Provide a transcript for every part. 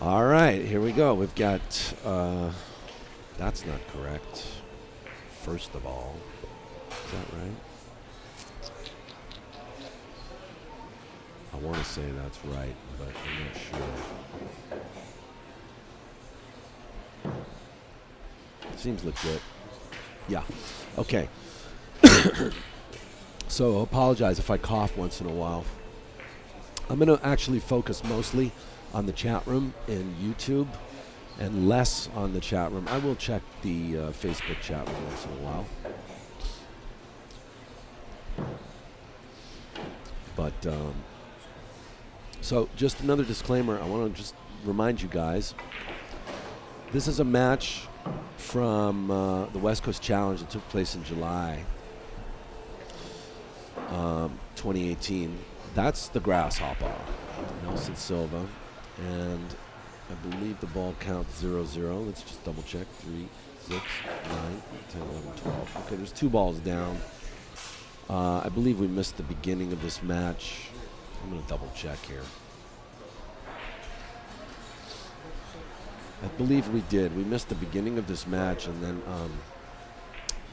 All right, here we go. We've got, that's not correct. First of all, is that right? I want to say that's right, but I'm not sure. Seems legit. Yeah. Okay. So apologize if I cough once in a while. I'm going to actually focus mostly on the chat room in YouTube and less on the chat room. I will check the Facebook chat room once in a while. But, so just another disclaimer. I want to just remind you guys, this is a match from the West Coast Challenge that took place in July 2018. That's the Grasshopper, Nelson Silva. And I believe the ball counts 0-0. Let's just double check. 3, 6, 9, 10, 11, 12. Okay, there's 2 balls down. I believe we missed the beginning of this match. I'm going to double check here. I believe we did. We missed the beginning of this match, and then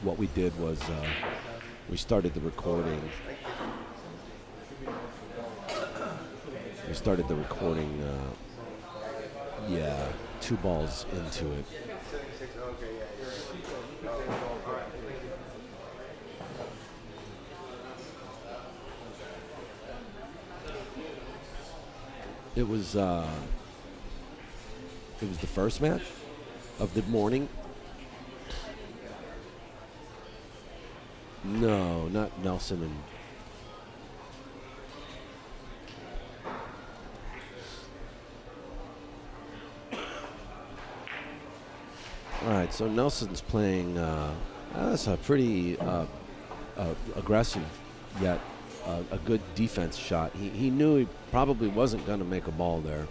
what we did was we started the recording. We started the recording, 2 balls into it. It was the first match of the morning. No, not Nelson and all right, so Nelson's playing that's a pretty aggressive yet a good defense shot. He knew he probably wasn't going to make a ball there,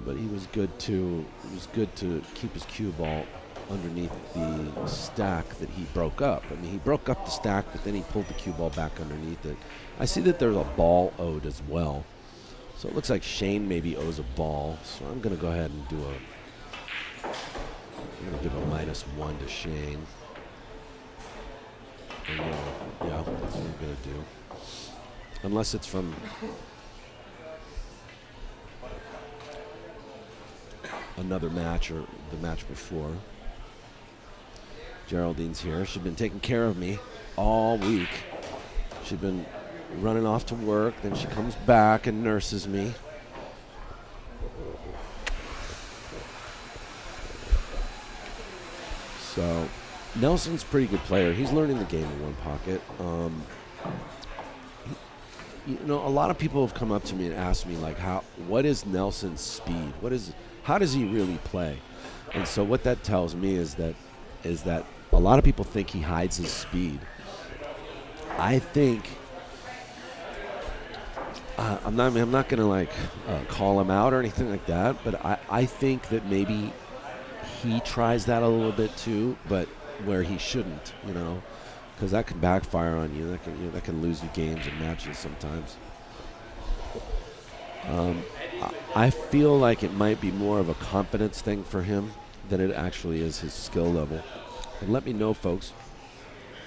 but he was good to keep his cue ball underneath the stack that he broke up. I mean, he broke up the stack, but then he pulled the cue ball back underneath it. I see that there's a ball owed as well, so it looks like Shane maybe owes a ball. So I'm going to go ahead and do a. I'm going to give a -1 to Shane. And, yeah, that's what I'm going to do. Unless it's from another match or the match before. Geraldine's here. She's been taking care of me all week. She's been running off to work. Then she comes back and nurses me. So Nelson's a pretty good player. He's learning the game in one pocket. A lot of people have come up to me and asked me, like, what is Nelson's speed? How does he really play? And so what that tells me is that a lot of people think he hides his speed. I think I'm not going to call him out or anything like that, but I think that maybe he tries that a little bit too, but where he shouldn't, because that can backfire on you. That can lose you games and matches sometimes. I feel like it might be more of a confidence thing for him than it actually is his skill level. And let me know, folks,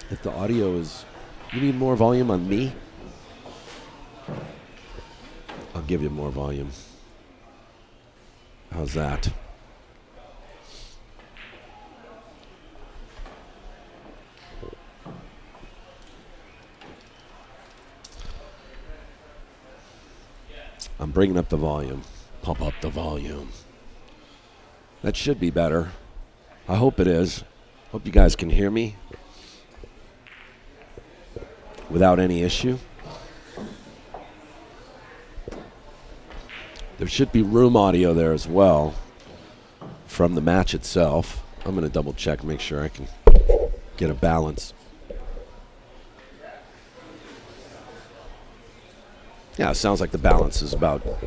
if the audio is. You need more volume on me? I'll give you more volume. How's that? I'm bringing up the volume. Pump up the volume. That should be better. I hope it is. Hope you guys can hear me without any issue. There should be room audio there as well from the match itself. I'm going to double check, make sure I can get a balance. Yeah, it sounds like the balance is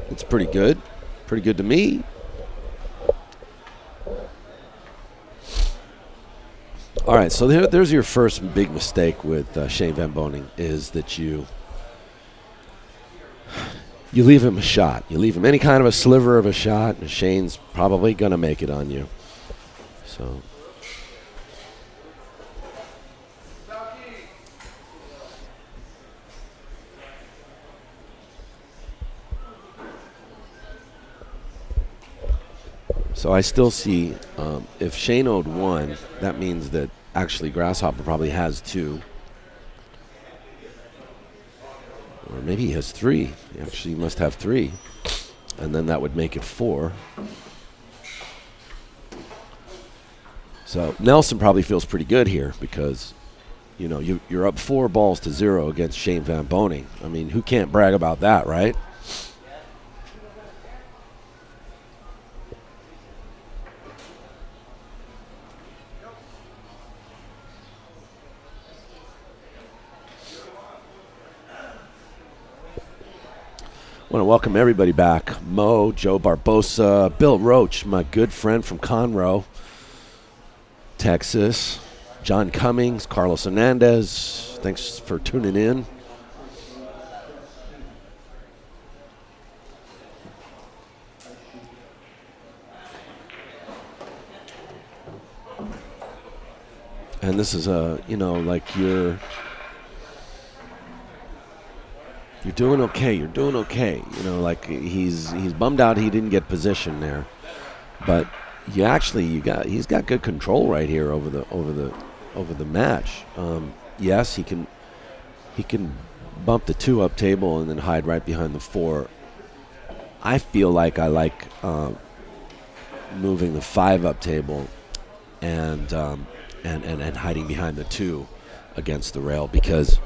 it's pretty good. Pretty good to me. All right, so there's your first big mistake with Shane VanBOENING, is that you leave him a shot. You leave him any kind of a sliver of a shot, and Shane's probably going to make it on you. So. So I still see, if Shane owed 1, that means that actually Grasshopper probably has 2. Or maybe he has 3. He actually must have 3. And then that would make it 4. So Nelson probably feels pretty good here because, you know, you're up 4 balls to 0 against Shane VanBOENING. I mean, who can't brag about that, right? I want to welcome everybody back. Mo, Joe Barbosa, Bill Roach, my good friend from Conroe, Texas. John Cummings, Carlos Hernandez. Thanks for tuning in. And this is you know, like you're doing okay. You're doing okay. You know, like he's bummed out he didn't get position there, but he's got good control right here over the match. Yes, he can bump the 2 up table and then hide right behind the 4. I feel like I like moving the 5 up table and hiding behind the 2 against the rail because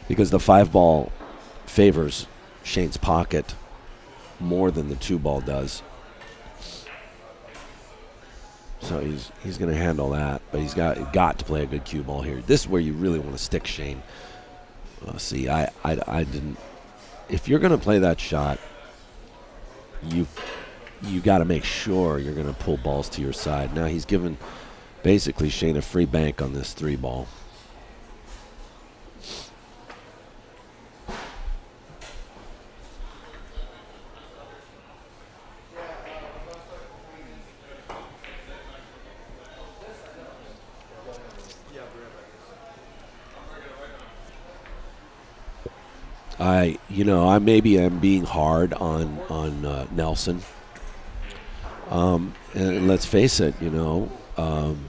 the 5 ball favors Shane's pocket more than the 2 ball does. So he's going to handle that, but he's got to play a good cue ball here. This is where you really want to stick Shane. See, I didn't. If you're going to play that shot, you got to make sure you're going to pull balls to your side. Now he's given basically Shane a free bank on this 3 ball. I maybe am being hard on Nelson. And let's face it, on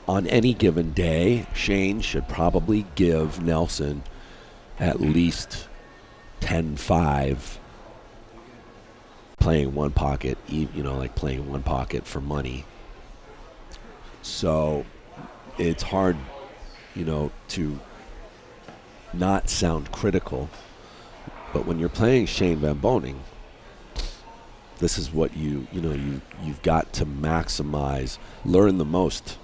any given day, Shane should probably give Nelson at least 10-5 playing one pocket, like playing one pocket for money. So it's hard, to not sound critical, but when you're playing Shane VanBOENING, this is what you've got to maximize, learn the most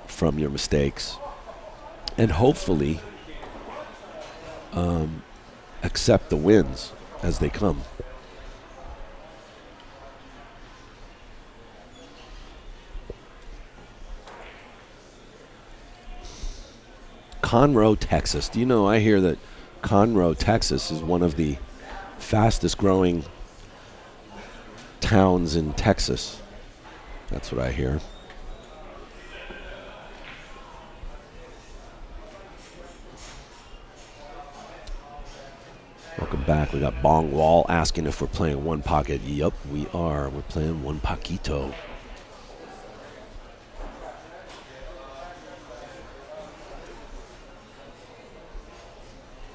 from your mistakes, and hopefully accept the wins as they come. Conroe, Texas. Do you know, I hear that Conroe, Texas is one of the fastest growing towns in Texas. That's what I hear. Welcome back. We got Bong Wall asking if we're playing one pocket. Yup, we are. We're playing one poquito.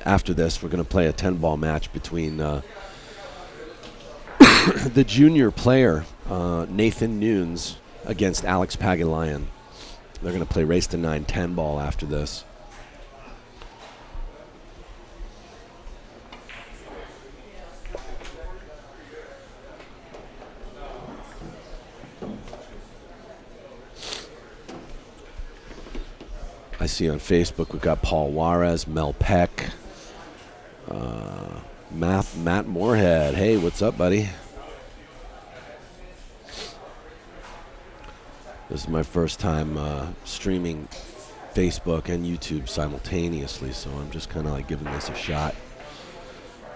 After this, we're going to play a 10-ball match between the junior player, Nathan Nunes, against Alex Pagulayan. They're going to play race to 9 10-ball after this. I see on Facebook we've got Paul Juarez, Mel Peck, Matt Moorhead. Hey, what's up, buddy? This is my first time streaming Facebook and YouTube simultaneously, so I'm just kind of like giving this a shot.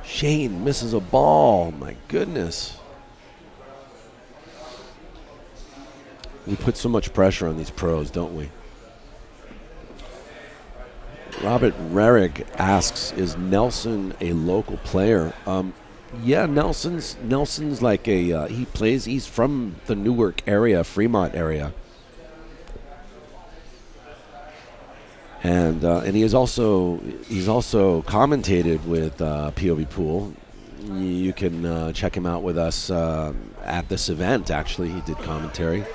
Shane misses a ball. My goodness. We put so much pressure on these pros, don't we? Robert Rarick asks, is Nelson a local player? Yeah, Nelson's like he's from the Newark area, Fremont area. And he's also commentated with POVPOOL. You can check him out with us at this event. Actually, he did commentary.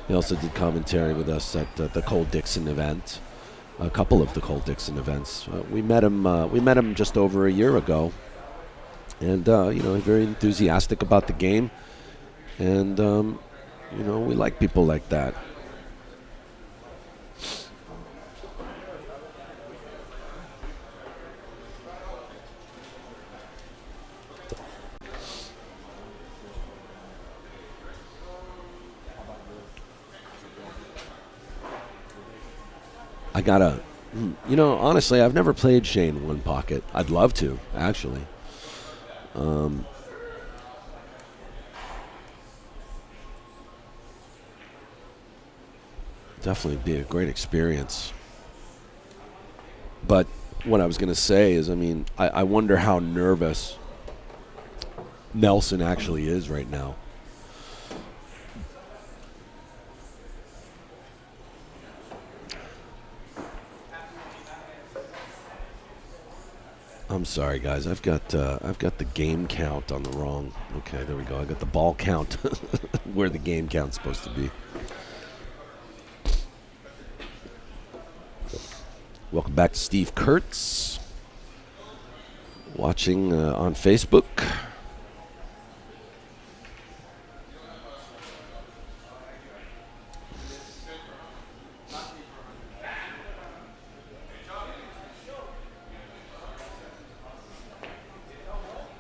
He also did commentary with us at the Cole Dixon event, a couple of the Cole Dixon events. We met him just over a year ago, and very enthusiastic about the game, and we like people like that. Honestly, I've never played Shane one pocket. I'd love to, actually. Definitely be a great experience. But what I was going to say is, I wonder how nervous Nelson actually is right now. I'm sorry, guys. I've got the game count on the wrong. Okay, there we go. I got the ball count where the game count's supposed to be. Welcome back to Steve Kurtz, watching on Facebook.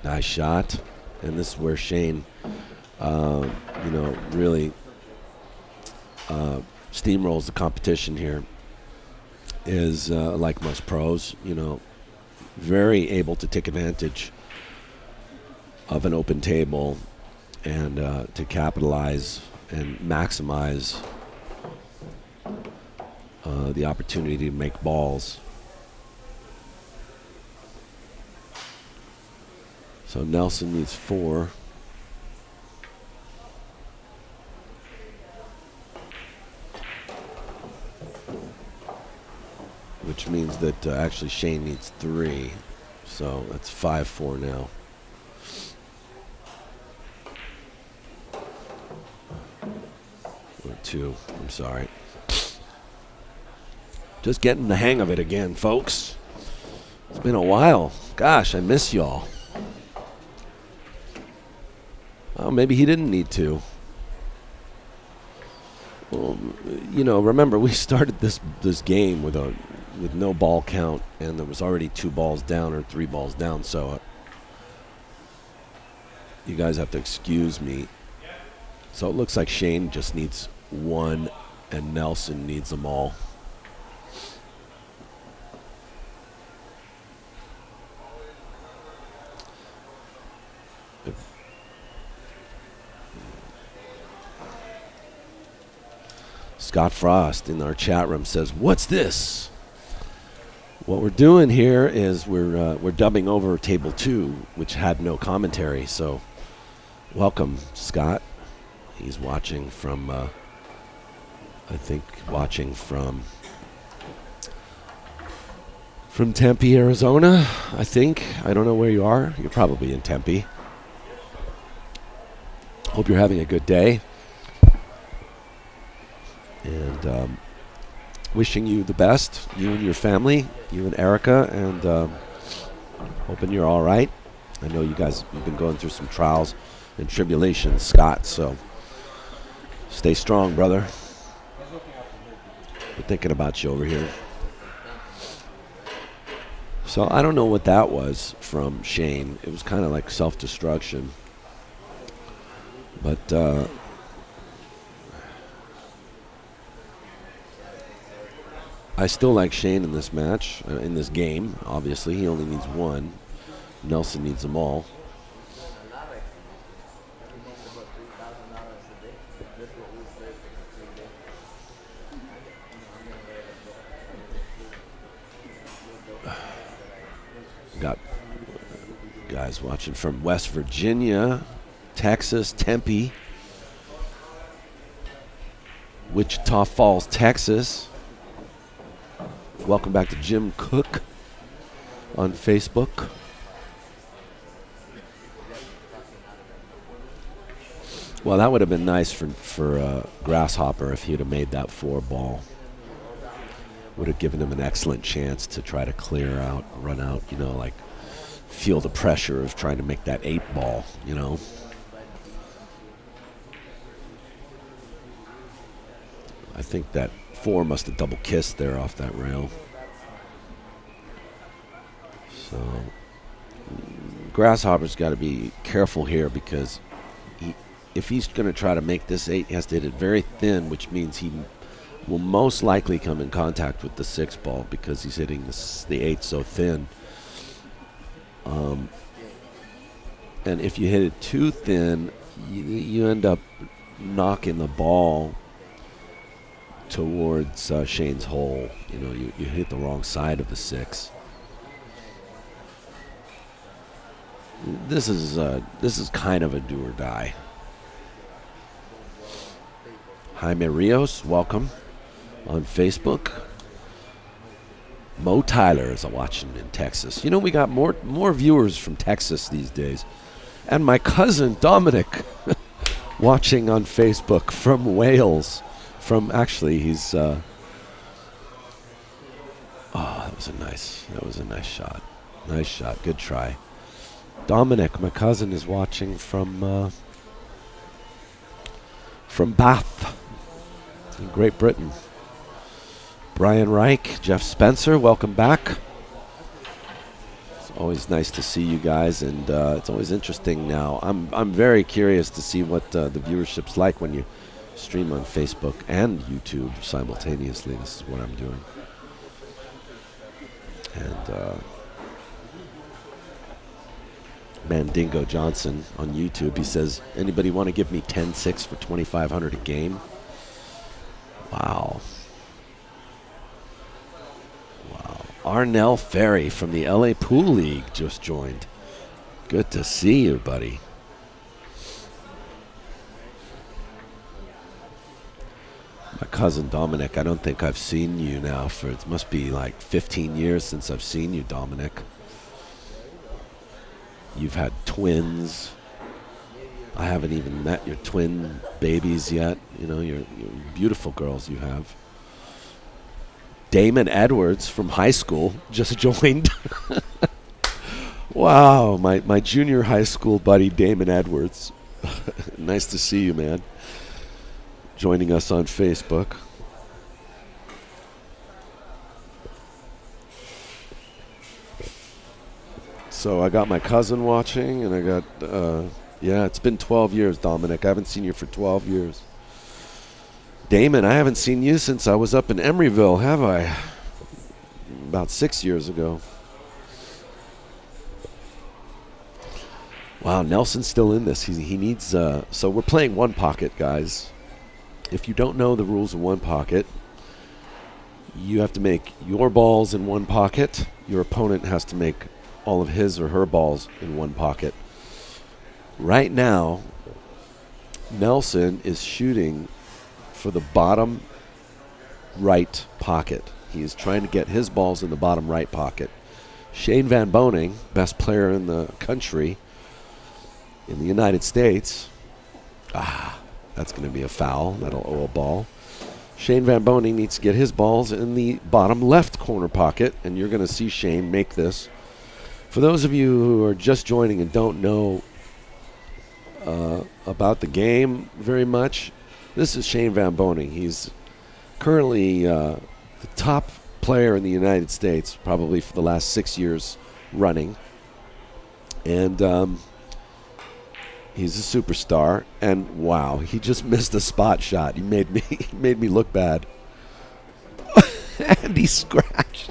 Nice shot, and this is where Shane, really steamrolls the competition here. Is like most pros, very able to take advantage of an open table and to capitalize and maximize the opportunity to make balls. So Nelson needs 4. Which means that actually Shane needs 3. So that's 5-4 now. Or 2, I'm sorry. Just getting the hang of it again, folks. It's been a while. Gosh, I miss y'all. Oh, maybe he didn't need to. Well, remember we started this game with no ball count, and there was already 2 balls down or 3 balls down. So you guys have to excuse me. So it looks like Shane just needs 1, and Nelson needs them all. Scott Frost in our chat room says, "What's this?" What we're doing here is we're dubbing over Table 2, which had no commentary. So, welcome, Scott. He's watching from, from Tempe, Arizona. I think. I don't know where you are. You're probably in Tempe. Hope you're having a good day. And wishing you the best, you and your family, you and Erica, and hoping you're all right. I know you've been going through some trials and tribulations, Scott, so stay strong, brother. We're thinking about you over here. So I don't know what that was from Shane. It was kind of like self-destruction. But I still like Shane in this match, in this game. Obviously, he only needs one. Nelson needs them all. Got guys watching from West Virginia, Texas, Tempe, Wichita Falls, Texas. Welcome back to Jim Cook on Facebook. Well, that would have been nice for Grasshopper if he'd have made that 4-ball. Would have given him an excellent chance to try to clear out, run out, you know, like feel the pressure of trying to make that 8-ball, you know. I think that 4 must have double kissed there off that rail. So Grasshopper's got to be careful here because if he's going to try to make this 8, he has to hit it very thin, which means he will most likely come in contact with the 6-ball because he's hitting the 8 so thin. And if you hit it too thin, you end up knocking the ball towards Shane's hole. You know, you hit the wrong side of the 6. This is kind of a do or die. Jaime Rios, welcome on Facebook. Mo Tyler is watching in Texas. You know, we got more viewers from Texas these days. And my cousin Dominic watching on Facebook from Wales. Actually, he's that was a nice shot. Nice shot. Good try. Dominic, my cousin, is watching from Bath in Great Britain. Brian Reich, Jeff Spencer, welcome back. It's always nice to see you guys, and it's always interesting now. I'm very curious to see what the viewership's like when you stream on Facebook and YouTube simultaneously. This is what I'm doing. And Mandingo Johnson on YouTube, he says, anybody want to give me 10-6 for $2,500 a game? Wow. Arnell Ferry from the LA Pool League just joined. Good to see you, buddy. My cousin Dominic, I don't think I've seen you now for, it must be like 15 years since I've seen you, Dominic. You've had twins. I haven't even met your twin babies yet. You know, your beautiful girls you have. Damon Edwards from high school just joined. Wow, my junior high school buddy Damon Edwards. Nice to see you, man. Joining us on Facebook. So I got my cousin watching, and I got, yeah, it's been 12 years, Dominic. I haven't seen you for 12 years. Damon, I haven't seen you since I was up in Emeryville, have I? About 6 years ago. Wow, Nelson's still in this. He needs, so we're playing one pocket, guys. If you don't know the rules of one pocket, you have to make your balls in one pocket. Your opponent has to make all of his or her balls in one pocket. Right now, Nelson is shooting for the bottom right pocket. He is trying to get his balls in the bottom right pocket. Shane VanBOENING, best player in the country, in the United States. That's going to be a foul. That'll owe a ball. Shane VanBOENING needs to get his balls in the bottom left corner pocket, and you're going to see Shane make this. For those of you who are just joining and don't know about the game very much, this is Shane VanBOENING. He's currently the top player in the United States, probably for the last 6 years running. And he's a superstar. And wow, he just missed a spot shot. He made me look bad. And he scratched.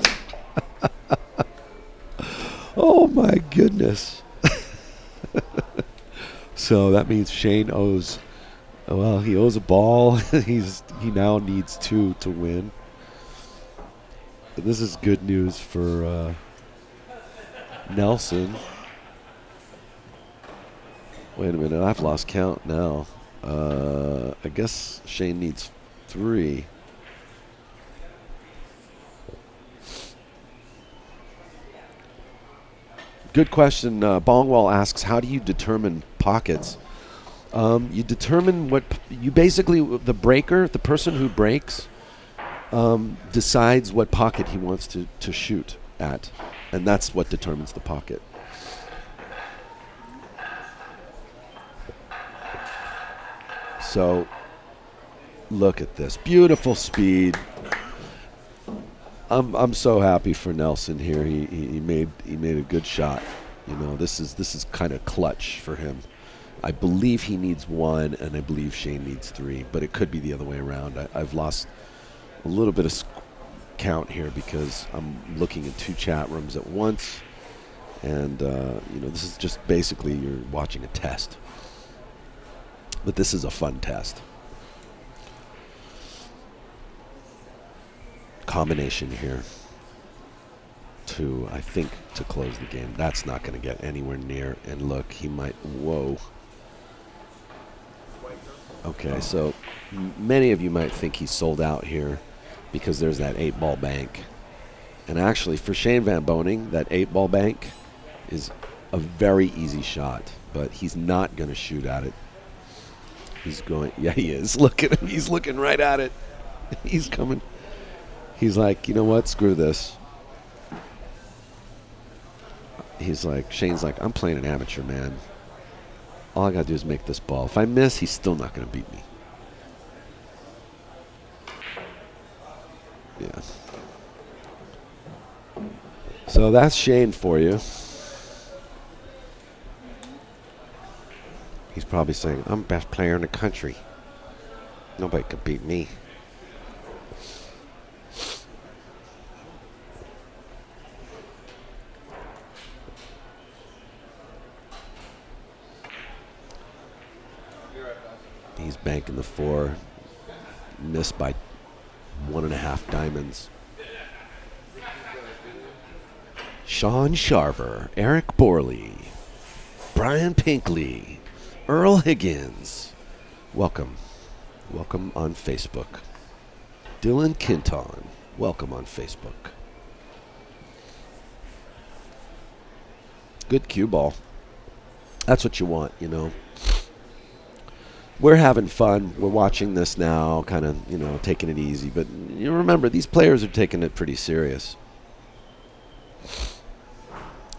Oh my goodness. So that means Shane owes, well, he owes a ball. He now needs 2 to win. But this is good news for Nelson. Wait a minute, I've lost count now. I guess Shane needs 3. Good question. Bongwall asks, how do you determine pockets? You determine you basically, the breaker, the person who breaks, decides what pocket he wants to shoot at. And that's what determines the pocket. So, look at this. Beautiful speed. I'm so happy for Nelson here. He made a good shot. You know, this is kind of clutch for him. I believe he needs 1, and I believe Shane needs 3, but it could be the other way around. I've lost a little bit of count here because I'm looking at 2 chat rooms at once, and you know, this is just basically you're watching a test. But this is a fun test. Combination here I think to close the game. That's not going to get anywhere near, and look, he might, whoa. Okay, so many of you might think he's sold out here because there's that 8-ball bank. And actually, for Shane VanBOENING, that 8-ball bank is a very easy shot, but he's not going to shoot at it. He's going, yeah, he is. Look at him. He's looking right at it. He's coming. He's like, you know what? Screw this. He's like, Shane's like, I'm playing an amateur, man. All I got to do is make this ball. If I miss, he's still not going to beat me. Yeah. So that's Shane for you. He's probably saying, I'm best player in the country. Nobody could beat me. He's banking the 4. Missed by 1.5 diamonds. Sean Sharver, Eric Borley, Brian Pinkley, Earl Higgins. Welcome. Welcome on Facebook. Dylan Kinton. Welcome on Facebook. Good cue ball. That's what you want, you know. We're having fun. We're watching this now, kind of, you know, taking it easy. But you remember, these players are taking it pretty serious.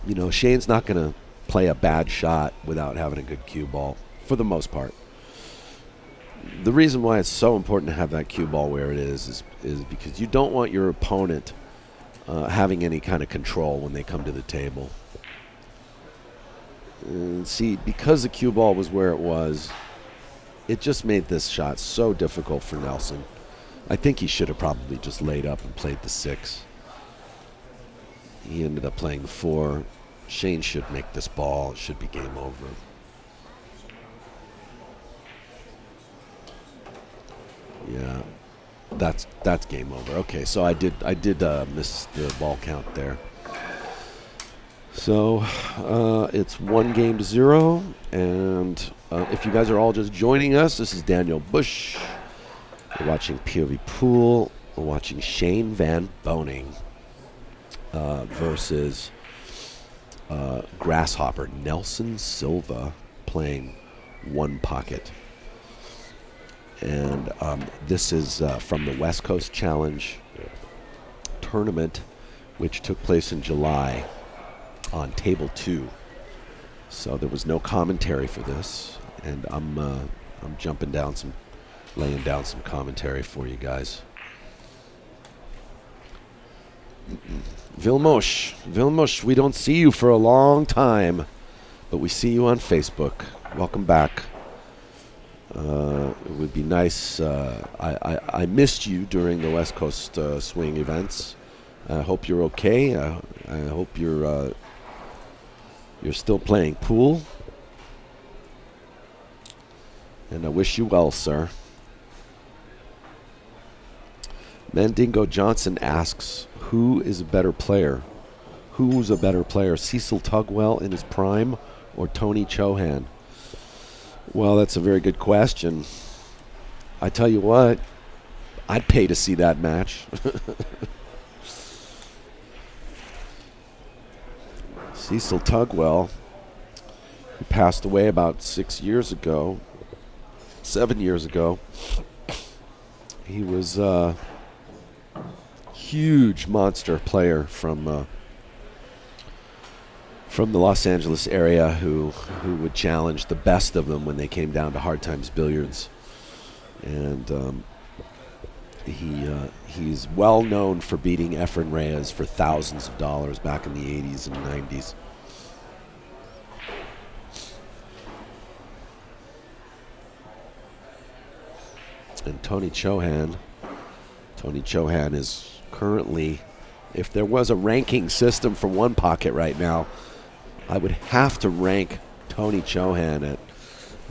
You know, Shane's not going to play a bad shot without having a good cue ball, for the most part. The reason why it's so important to have that cue ball where it is because you don't want your opponent having any kind of control when they come to the table. See, because the cue ball was where it was, it just made this shot so difficult for Nelson. I think he should have probably just laid up and played the 6. He ended up playing the 4. Shane should make this ball. It should be game over. Yeah, that's game over. Okay, so I did miss the ball count there. So it's 1-0, and if you guys are all just joining us, this is Daniel Bush. We're watching POVPOOL. We're watching Shane VanBOENING versus Grasshopper Nelson SILVA playing 1 pocket. And this is from the West Coast Challenge tournament, which took place in July on table 2. So there was no commentary for this, and I'm laying down some commentary for you guys. Vilmos, we don't see you for a long time, but we see you on Facebook. Welcome back. It would be nice. I missed you during the West Coast swing events. I hope you're okay. I hope you're still playing pool. And I wish you well, sir. Mandingo Johnson asks, who is a better player? Who's a better player, Cecil Tugwell in his prime or Tony Chohan? Well, that's a very good question. I tell you what, I'd pay to see that match. Cecil Tugwell, who passed away about 7 years ago. He was a huge monster player from the Los Angeles area who would challenge the best of them when they came down to Hard Times Billiards. And he's well known for beating Efren Reyes for thousands of dollars back in the 80s and 90s. And Tony Chohan is currently, if there was a ranking system for One Pocket right now, I would have to rank Tony Chohan at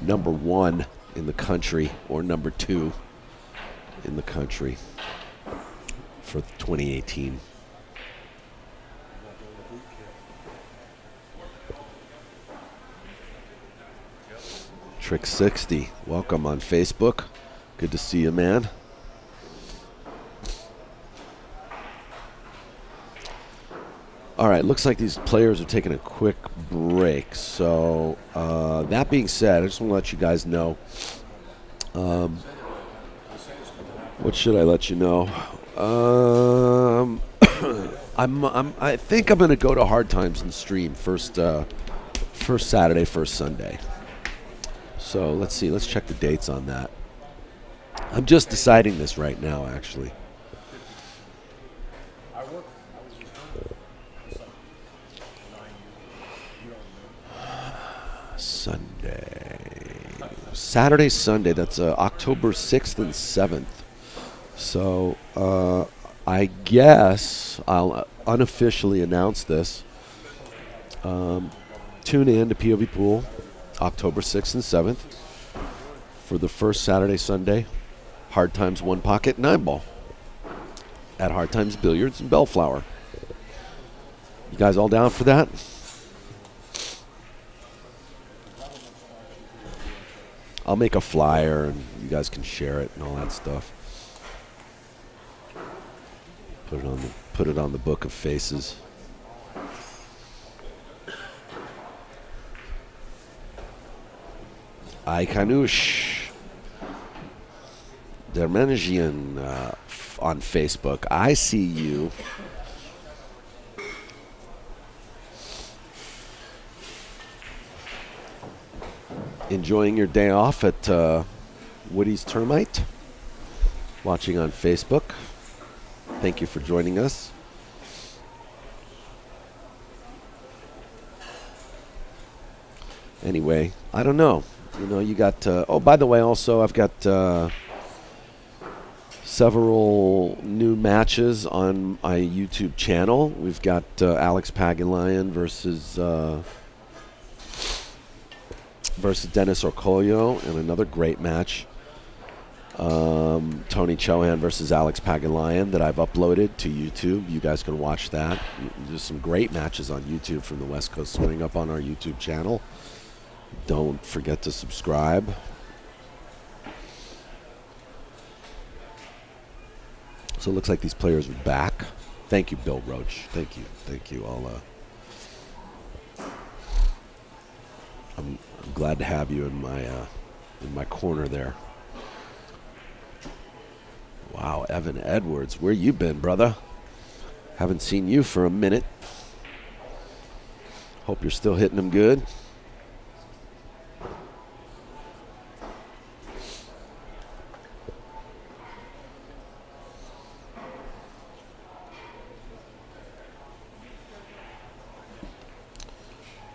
number 1 in the country or number 2 in the country for 2018. Trick 60, welcome on Facebook. Good to see you, man. All right, looks like these players are taking a quick break. So that being said, I just want to let you guys know. What should I let you know? I think I'm going to go to Hard Times and stream first Saturday, first Sunday. So let's see. Let's check the dates on that. I'm just deciding this right now, actually. Saturday, Sunday. That's October 6th and 7th. So I guess I'll unofficially announce this. Tune in to POVPOOL October 6th and 7th for the first Saturday, Sunday Hard Times One Pocket 9-ball at Hard Times Billiards in Bellflower. You guys all down for that? I'll make a flyer and you guys can share it and all that stuff. Put it on the book of faces. I Kanush Dermenjian on Facebook. I see you. Enjoying your day off at Woody's Termite. Watching on Facebook. Thank you for joining us. Anyway, I don't know. You know, you got... oh, by the way, also, I've got several new matches on my YouTube channel. We've got Alex Pagulayan versus Dennis Orcollo in another great match. Tony Chohan versus Alex Pagulayan that I've uploaded to YouTube. You guys can watch that. There's some great matches on YouTube from the West Coast Swing up on our YouTube channel. Don't forget to subscribe. So it looks like these players are back. Thank you, Bill Roach. Thank you. I'm glad to have you in my corner there. Wow, Evan Edwards, where you been, brother? Haven't seen you for a minute. Hope you're still hitting them good.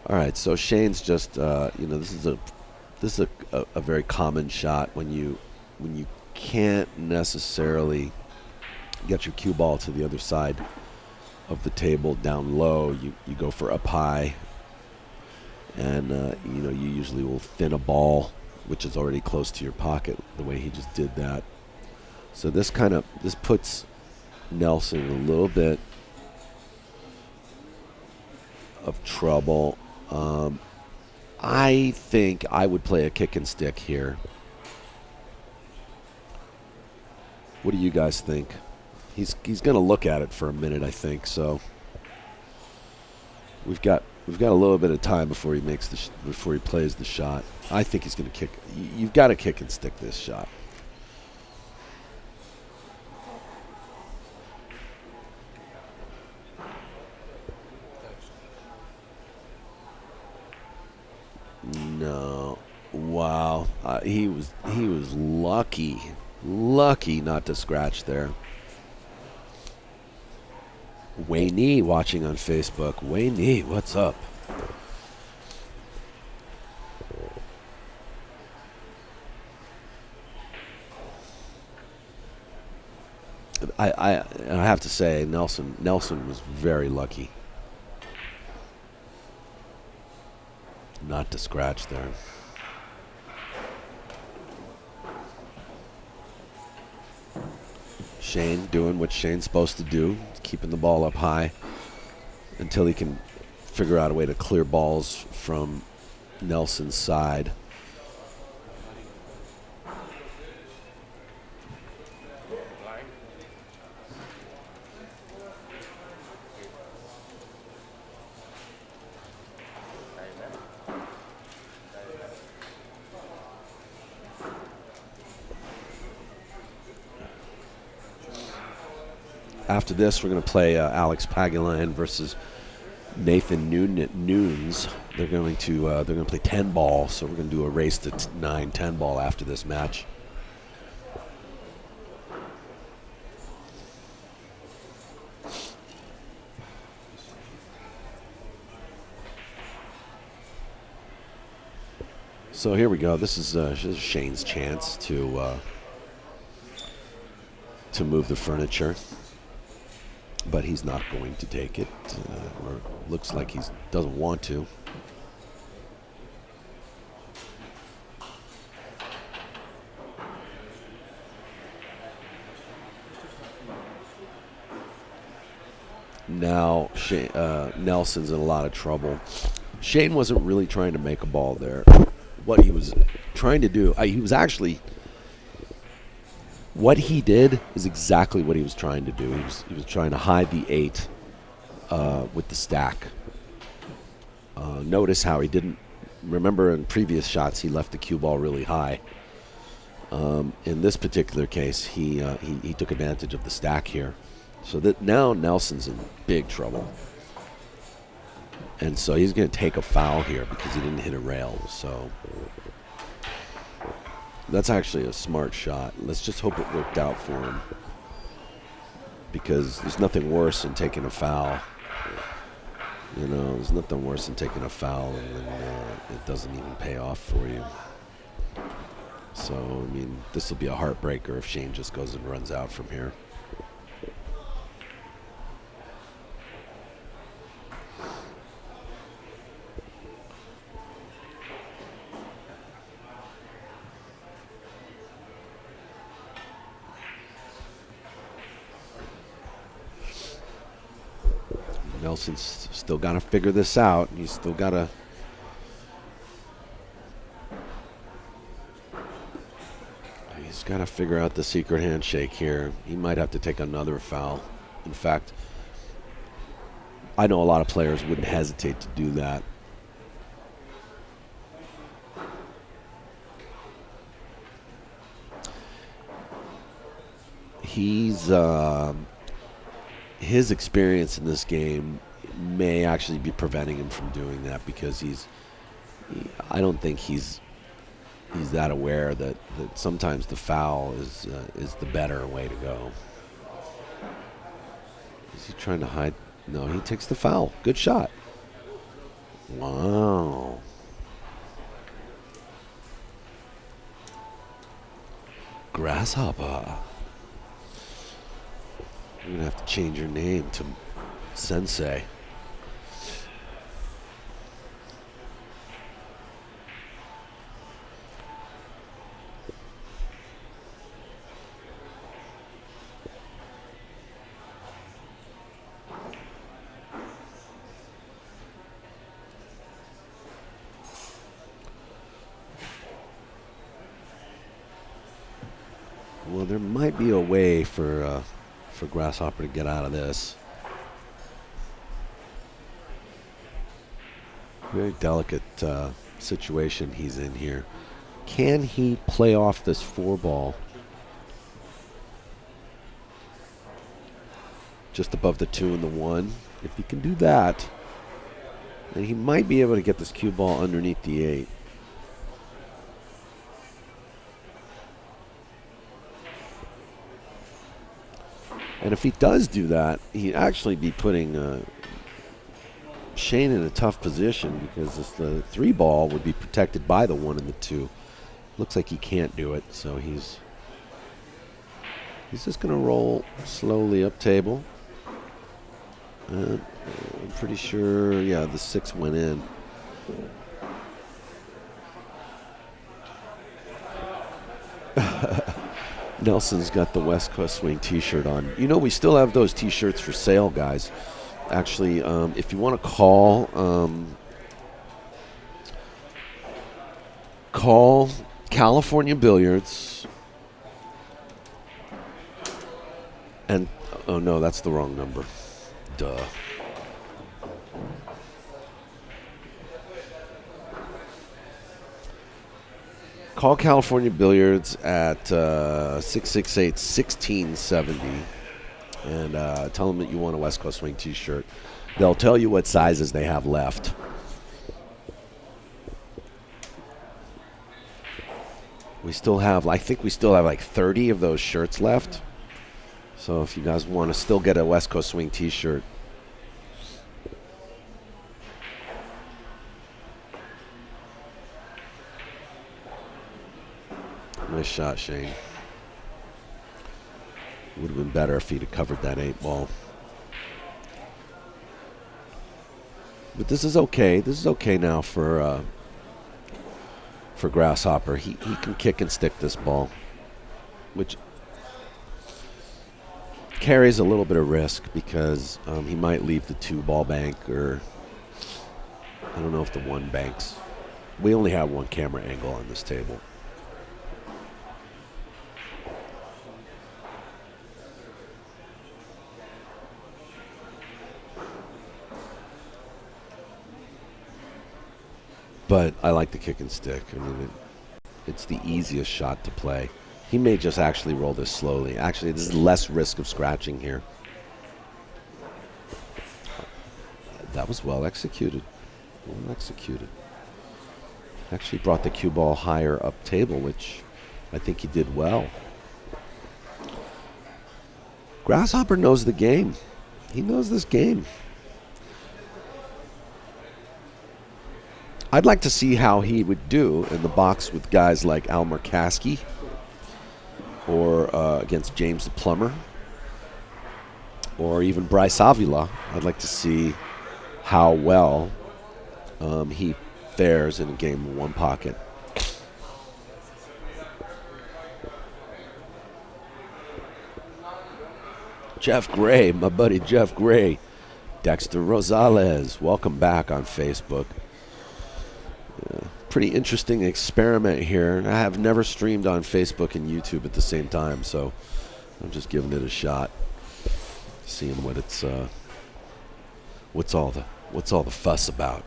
All right, so Shane's just, this is a this is a very common shot when you can't necessarily get your cue ball to the other side of the table down low. You go for up high, and you usually will thin a ball which is already close to your pocket. The way he just did that, so this puts Nelson a little bit of trouble. I think I would play a kick and stick here. What do you guys think? He's going to look at it for a minute, I think. So we've got a little bit of time before he before he plays the shot. I think he's going to kick. You've got to kick and stick this shot. No. Wow. He was lucky not to scratch there. Wayne watching on Facebook. Wayne, what's up? I have to say Nelson was very lucky not to scratch there. Shane doing what Shane's supposed to do, keeping the ball up high until he can figure out a way to clear balls from Nelson's side. After this, we're going to play Alex Pagulayan versus Nathan Nunes. They're going to play 10 ball, so we're going to do a race to 9-10 ball after this match. So here we go. This is Shane's chance to move the furniture. But he's not going to take it, or looks like he doesn't want to. Now Nelson's in a lot of trouble. Shane wasn't really trying to make a ball there. What he was trying to do, what he did is exactly what he was trying to do. He was trying to hide the 8 with the stack. Notice how he didn't. Remember in previous shots he left the cue ball really high. In this particular case, he took advantage of the stack here. So that now Nelson's in big trouble. And so he's going to take a foul here because he didn't hit a rail. So that's actually a smart shot. Let's just hope it worked out for him, because there's nothing worse than taking a foul. There's nothing worse than taking a foul and it doesn't even pay off for you. So, I mean, this will be a heartbreaker if Shane just goes and runs out from here. Nelson's still got to figure this out. He's still got to. He's got to figure out the secret handshake here. He might have to take another foul. In fact, I know a lot of players wouldn't hesitate to do that. His experience in this game may actually be preventing him from doing that, because I don't think he's that aware that sometimes the foul is the better way to go. Is he trying to hide? No, he takes the foul. Good shot. Wow. Grasshopper. You're going to have to change your name to Sensei. Well, there might be a way for Grasshopper to get out of this. Very delicate situation he's in here. Can he play off this 4-ball just above the 2 and the 1? If he can do that, then he might be able to get this cue ball underneath the 8. And if he does do that, he'd actually be putting Shane in a tough position, because the 3-ball would be protected by the 1 and the 2. Looks like he can't do it, so he's just going to roll slowly up table. I'm pretty sure, yeah, the 6 went in. Nelson's got the West Coast Swing t-shirt on. You know, we still have those t-shirts for sale, guys. Actually, if you want to call California Billiards, and oh no, that's the wrong number. Duh. Call California Billiards at 668-1670 and tell them that you want a West Coast Swing t-shirt. They'll tell you what sizes they have left. We still have, I think we still have like 30 of those shirts left. So if you guys want to still get a West Coast Swing t-shirt, nice shot, Shane. Would have been better if he'd have covered that 8-ball. But this is okay. This is okay now for Grasshopper. He can kick and stick this ball, which carries a little bit of risk because he might leave the 2-ball bank, or I don't know if the 1 banks. We only have 1 camera angle on this table. But I like the kick and stick. I mean, it's the easiest shot to play. He may just actually roll this slowly. Actually, there's less risk of scratching here. That was well executed. Well executed. Actually brought the cue ball higher up table, which I think he did well. Grasshopper knows the game. He knows this game. I'd like to see how he would do in the box with guys like Al Murkowski or against James the Plumber or even Bryce Avila. I'd like to see how well he fares in a game of 1 pocket. Jeff Gray, my buddy Jeff Gray. Dexter Rosales, welcome back on Facebook. Pretty interesting experiment here. I have never streamed on Facebook and YouTube at the same time, so I'm just giving it a shot, seeing what it's what's all the fuss about.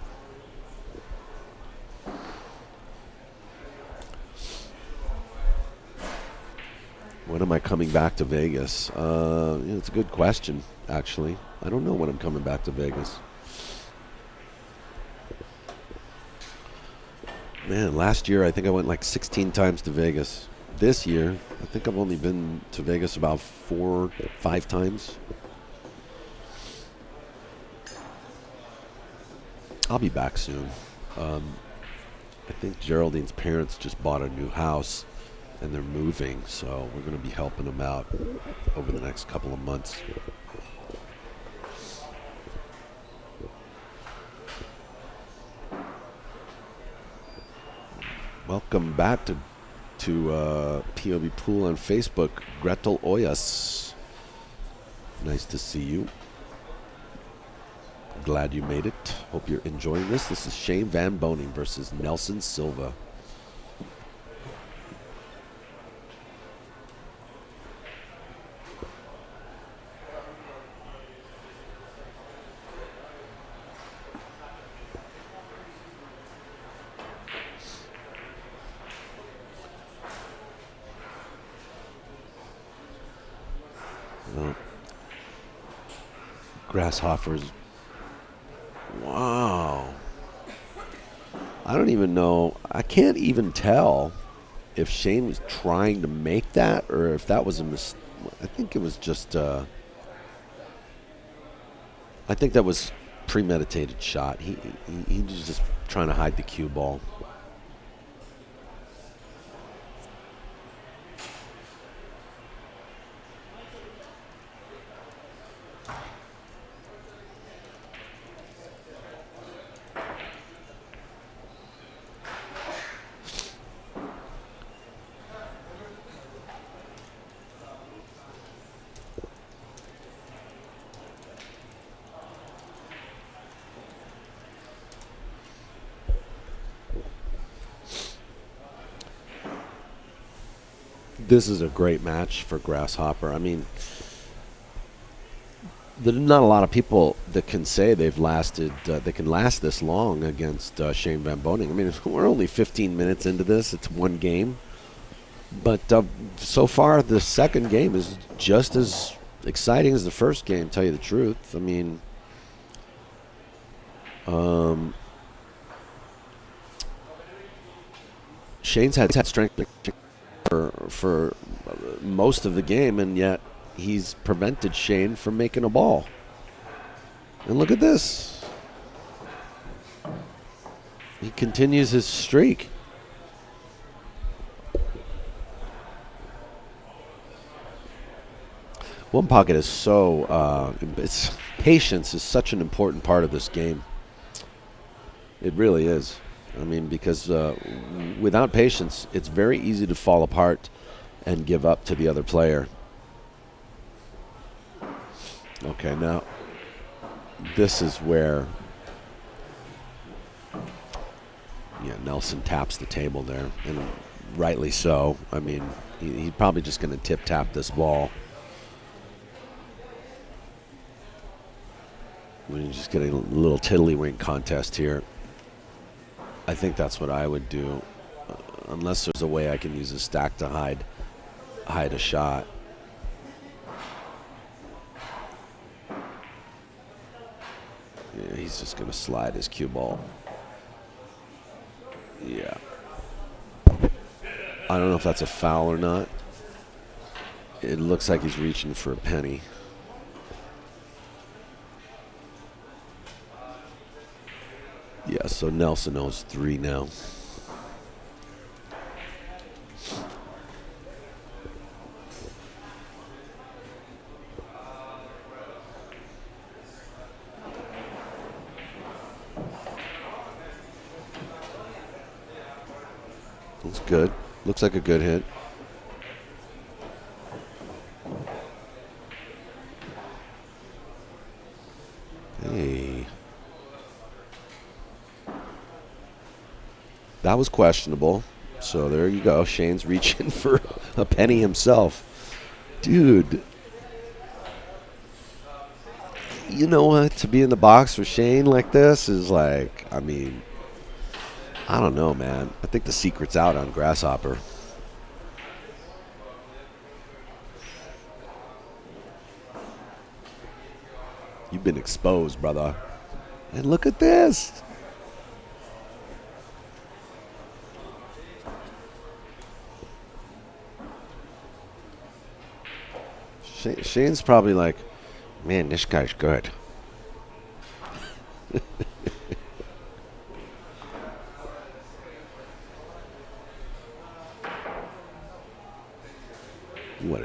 When am I coming back to Vegas? It's a good question, actually. I don't know when I'm coming back to Vegas. Man, last year I think I went like 16 times to Vegas. This year, I think I've only been to Vegas about 4 or 5 times. I'll be back soon. I think Geraldine's parents just bought a new house and they're moving, so we're going to be helping them out over the next couple of months. Welcome back to POVPOOL on Facebook, Gretel Oyas. Nice to see you. Glad you made it. Hope you're enjoying this. This is Shane VanBOENING versus Nelson Silva. Grasshoppers. Wow. I don't even know. I can't even tell if Shane was trying to make that or if that was a mistake. I think it was just, I think that was premeditated shot. He was just trying to hide the cue ball. This is a great match for Grasshopper. I mean, there's not a lot of people that can say they've lasted, they can last this long against Shane VanBOENING. I mean, we're only 15 minutes into this. It's one game. But so far, the second game is just as exciting as the first game, tell you the truth. I mean, Shane's had strength for most of the game, and yet he's prevented Shane from making a ball. And look at this. He continues his streak. One pocket is so, patience is such an important part of this game. It really is. I mean, because without patience, it's very easy to fall apart and give up to the other player. Okay, now this is where, yeah, Nelson taps the table there, and rightly so. I mean, he's probably just going to tip-tap this ball. We're just getting a little tiddlywink contest here. I think that's what I would do, unless there's a way I can use a stack to hide a shot. Yeah, he's just going to slide his cue ball. Yeah. I don't know if that's a foul or not. It looks like he's reaching for a penny. Yeah, so Nelson owes 3 now. That's good. Looks like a good hit. Hey. That was questionable. So there you go. Shane's reaching for a penny himself. Dude. You know what? To be in the box for Shane like this is like, I mean, I don't know, man. I think the secret's out on Grasshopper. You've been exposed, brother. And look at this. Shane's probably like, man, this guy's good.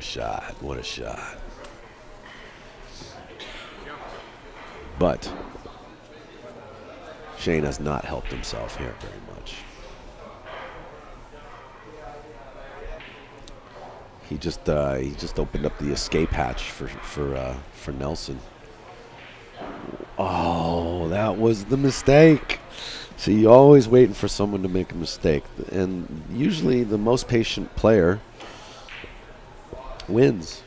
shot. What a shot. But Shane has not helped himself here very much. He just opened up the escape hatch for Nelson. Oh, that was the mistake. See, you're always waiting for someone to make a mistake, and usually the most patient player wins.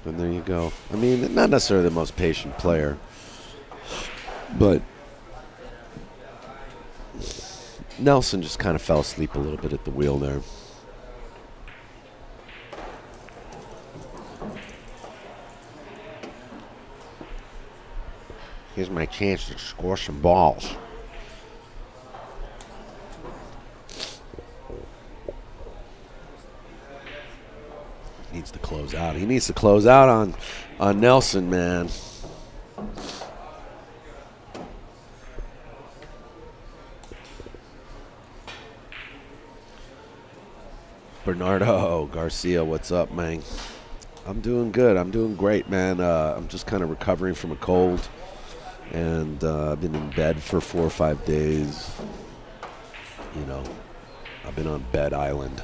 And there you go. I mean, not necessarily the most patient player, but Nelson just kind of fell asleep a little bit at the wheel there. Here's my chance to score some balls. Needs to close out. He needs to close out on Nelson, man. Bernardo Garcia, what's up, man? I'm doing good. I'm doing great, man. I'm just kind of recovering from a cold, and I've been in bed for 4 or 5 days. You know, I've been on Bed Island.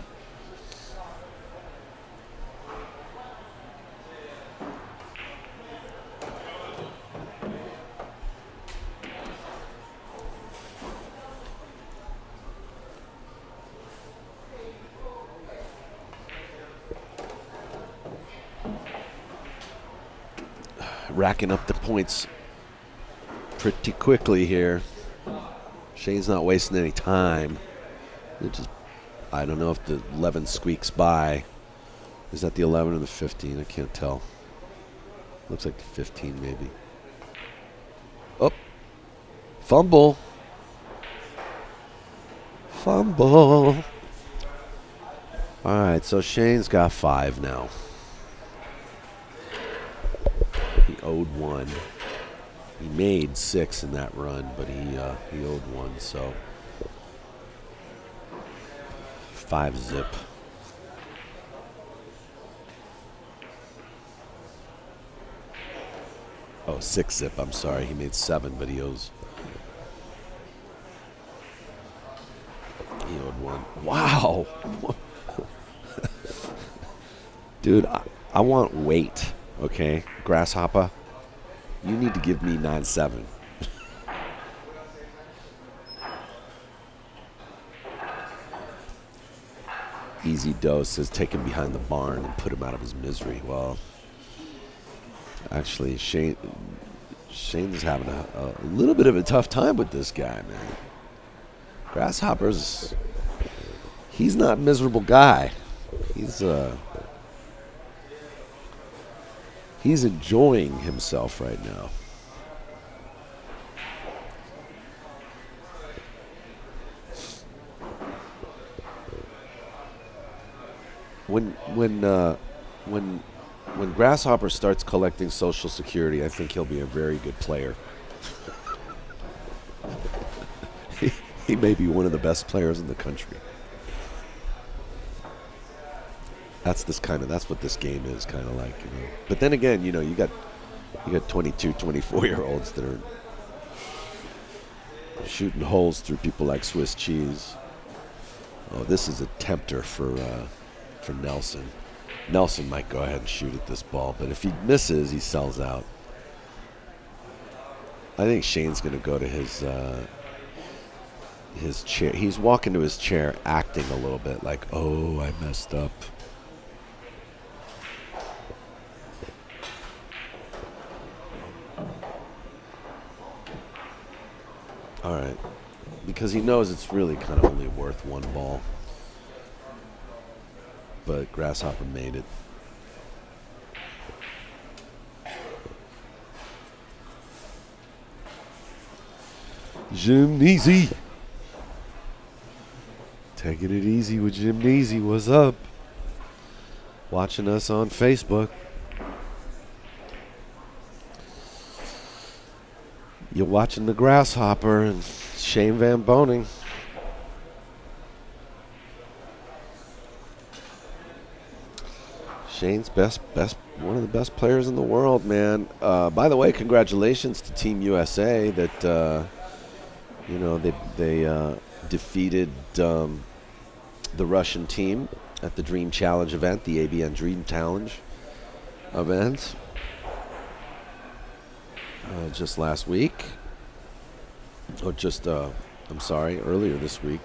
Racking up the points pretty quickly here. Shane's not wasting any time. I don't know if the 11 squeaks by. Is that the 11 or the 15? I can't tell. Looks like the 15 maybe. Oh, fumble. Fumble. All right, so Shane's got 5 now. He owed 1. He made 6 in that run, but he owed 1, so 5 zip. Oh, 6 zip, I'm sorry. He made 7, but he owed 1. Wow. Dude, I want weight, okay? Grasshopper, you need to give me 9-7. Easy Dose says take him behind the barn and put him out of his misery. Well, actually, Shane's having a little bit of a tough time with this guy, man. Grasshopper's, he's not a miserable guy. He's enjoying himself right now. When Grasshopper starts collecting Social Security, I think he'll be a very good player. He may be one of the best players in the country. That's what this game is kind of like, you know. But then again, you know, you got 22, 24-year-olds that are shooting holes through people like Swiss cheese. Oh, this is a tempter for Nelson. Nelson might go ahead and shoot at this ball, but if he misses, he sells out. I think Shane's going to go to his chair. He's walking to his chair, acting a little bit like, oh, I messed up. All right, because he knows it's really kind of only worth 1 ball. But Grasshopper made it. Gymnasy. Taking it easy with Gymnasy. What's up? Watching us on Facebook. You're watching the Grasshopper and Shane VanBOENING. Shane's one of the best players in the world, man. By the way, congratulations to Team USA that they defeated the Russian team at the Dream Challenge event, the ABN Dream Challenge event, just last week, or earlier this week.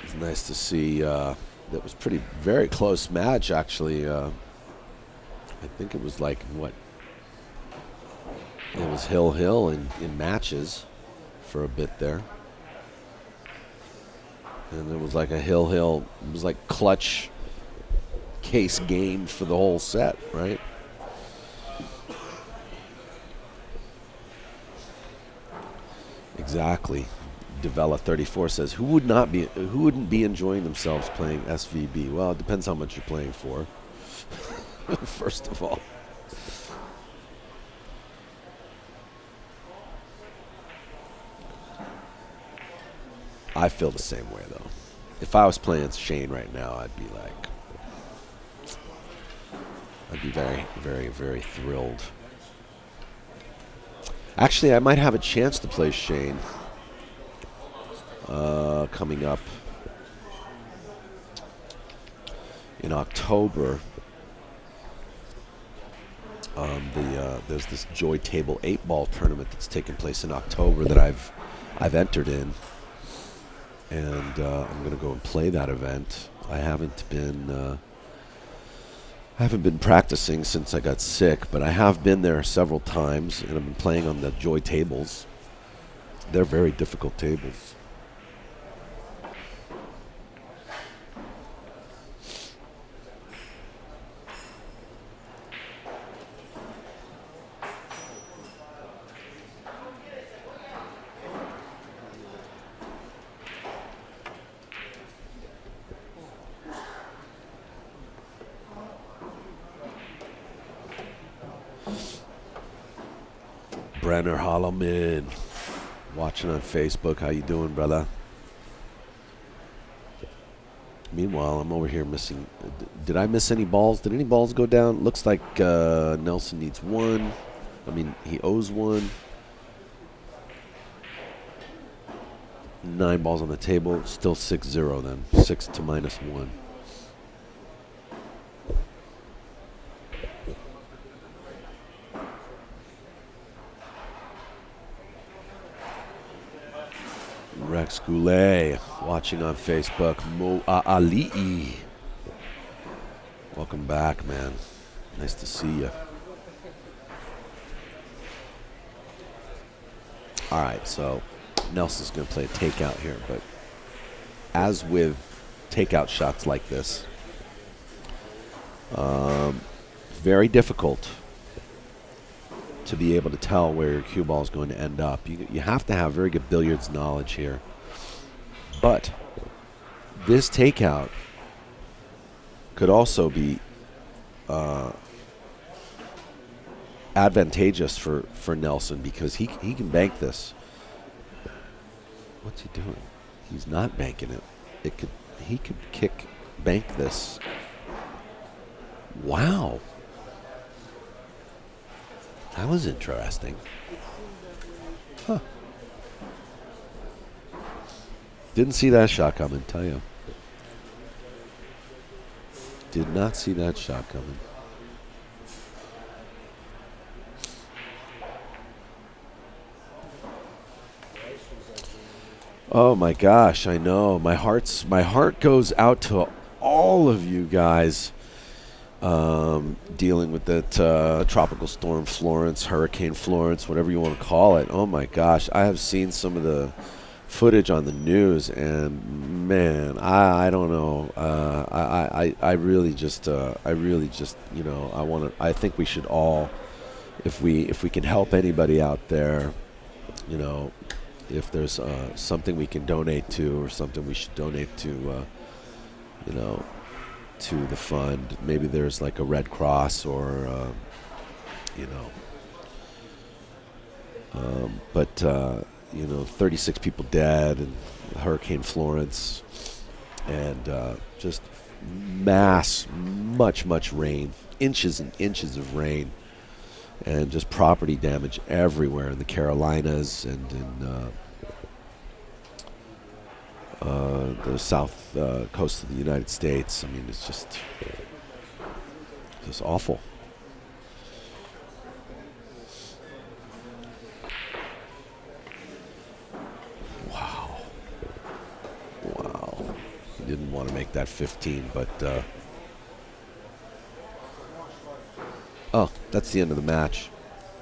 It's nice to see. That was very close match, actually. I think it was like what? It was hill in matches for a bit there. And it was like a hill. It was like clutch case game for the whole set, right? Exactly. Devella34 says, who wouldn't be enjoying themselves playing SVB? Well, it depends how much you're playing for. First of all. I feel the same way, though. If I was playing Shane right now, I'd be very, very, very thrilled. Actually, I might have a chance to play Shane coming up in October. There's this Joy Table 8-ball tournament that's taking place in October that I've entered in, and I'm gonna go and play that event. I haven't been practicing since I got sick, but I have been there several times, and I've been playing on the Joy tables. They're very difficult tables. Brenner Holloman, watching on Facebook. How you doing, brother? Meanwhile, I'm over here missing. Did I miss any balls? Did any balls go down? Looks like Nelson needs one. I mean, he owes one. 9 balls on the table. Still 6-0 then. 6 to -1. Rex Goulet, watching on Facebook. Mo Ali'i. Welcome back, man. Nice to see you. All right, so Nelson's going to play a takeout here, but as with takeout shots like this, very difficult to be able to tell where your cue ball is going to end up. You have to have very good billiards knowledge here. But this takeout could also be advantageous for Nelson, because he can bank this. What's he doing? He's not banking it. He could bank this. Wow. That was interesting. Huh. Didn't see that shot coming, tell you. Did not see that shot coming. Oh my gosh, I know. My heart goes out to all of you guys dealing with that tropical storm Florence, Hurricane Florence, whatever you want to call it. Oh my gosh, I have seen some of the footage on the news, and man, I don't know. I really just you know, I think we should all, if we can help anybody out there, you know, if there's something we can donate to, or something we should donate to, you know, to the fund. Maybe there's like a Red Cross, or you know, But 36 people dead, and Hurricane Florence, and just much rain, inches and inches of rain, and just property damage everywhere in the Carolinas and in the south coast of the United States. I mean, it's just awful. Wow. He didn't want to make that 15, but oh, that's the end of the match.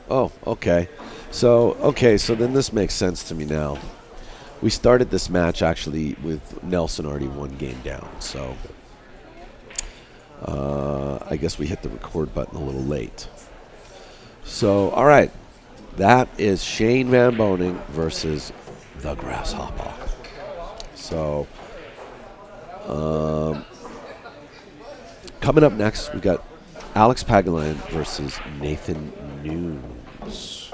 Oh, okay. So then this makes sense to me now. We started this match actually with Nelson already one game down, so I guess we hit the record button a little late. So, all right. That is Shane VanBOENING versus the Grasshopper. So, coming up next, we got Alex Pagulayan versus Nathan Nunes.